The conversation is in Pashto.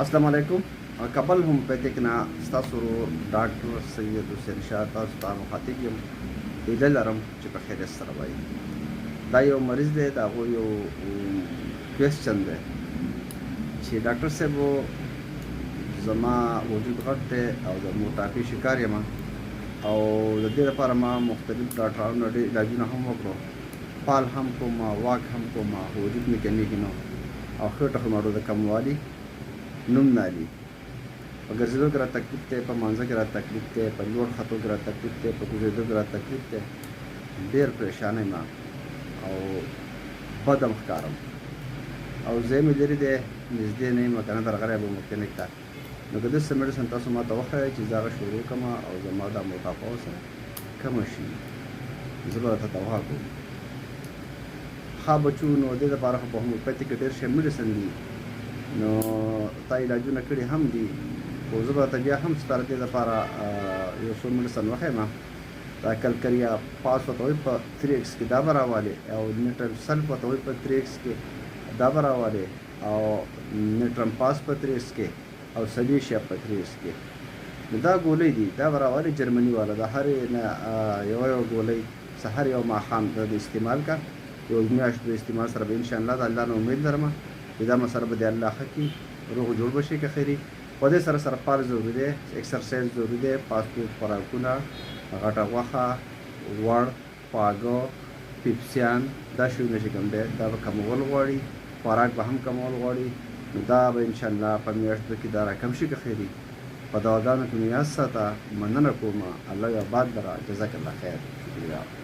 السلام علیکم. قبل هم پته کنا ستاسو ډاکټر سید حسین شاه تاسو ته مخاطب یم. هیله لرم چې په خیر سره وای. دا یو مریض دی، دا یو کوېسچن دی چې ډاکټر صاحب زما وجود غټ دی او د موټاپي شکار یم او د دې لپاره ما مختلف ډاکټرانو ډېر علاجونه هم وکړو، پال هم کوم، واک هم کوم، وجود مې کمیږي نو او خېټه خو مړو د کموالي نوم نالي. په ګرځېدو کې را تکلیف دی، په مانځه کې را تکلیف دی، په لوړ ختو کې را تکلیف دی، په کوزېدو کې را تکلیف دی. ډېر پریشان یم او بد هم ښکارم او ځای مې لرې دی، نږدې نه یم، که نه درغلی به مو کلینیک ته. نو که داسې میډیسن تاسو ما ته وښایئ چې زه هغه شروع کړم او زما دا موټاپا سره کمه شي، زه به درته دوا کوم. ښه بچو، نو دې لپاره خو په هومیوپیتي کې ډېر ښه میډیسن دي، نو تا علاجونه کړي هم دي، خو زه به درته بیا هم ستا د دې لپاره یو څو میډیسن وښیم. دا کلکریا پاس ورته وایي په 3x کې دا به راوالې، او نیټرم سلف ورته وایي په 3x کې دا به راوالې، او نیټرم پاس په 3x کې او سلیشیا په 3x کې. نو دا ګولۍ دي، دا به راوالې جرمني والا. د هرې نه یو ګولۍ سهار یو ماښام د استعمال کا، یو میاشت د استعمال سره به انشاءالله د الله نه امید لرم چې دا مسله به د الله ښه کړي، روغ جوړ به شي که خیري. په دې سره سره پال ضروري دی، ایکسرسایز ضروري دی، فاسټ فوډ خوراکونه، غټه غوښه، غوړ، خواږه، پیپسیان، دا شیونه چې کوم دی دا به کمول غواړي، خوراک به هم کمول غواړي. نو دا به انشاءالله په میاشتو کې دا راکم شي که خیري. په دواګانو کې مې یاد ساته. مننه کوم. الله یو آباد لره. جزاک الله خیر. شکریه.